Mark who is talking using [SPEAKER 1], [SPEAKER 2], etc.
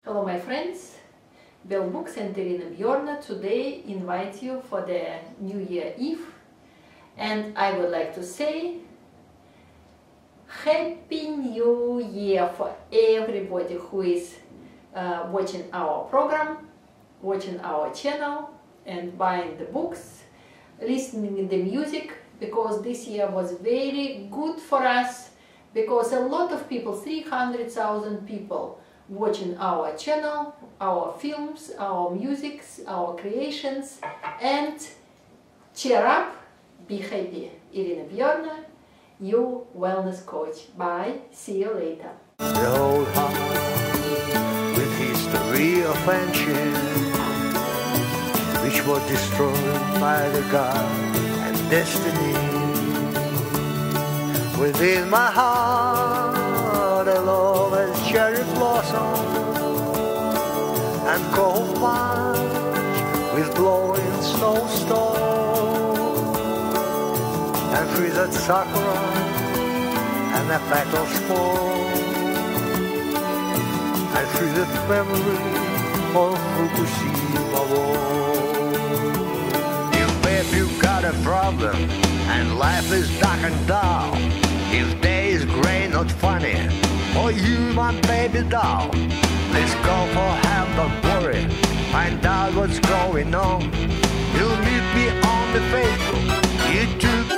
[SPEAKER 1] Hello my friends, Bell Books and Irina Bjorna today invite you for the New Year Eve, and I would like to say Happy New Year for everybody who is watching our program, watching our channel and buying the books, listening the music, because this year was very good for us, because a lot of people, 300,000 people watching our channel, our films, our musics, our creations, and cheer up, be happy. Irina Bjorna, your wellness coach. Bye, see you later.
[SPEAKER 2] The old heart with history of ancient, which was destroyed by the God and destiny. Within my heart a love has cherry blossom and gold vines with glowing snowstorm, and freezed sakura and the petals fall, and freezed memory of Fukushima war. If you've got a problem and life is dark and dull, if day is grey, not funny, or you my baby doll, please go for help, don't worry, find out what's going on. You'll meet me on the Facebook, YouTube.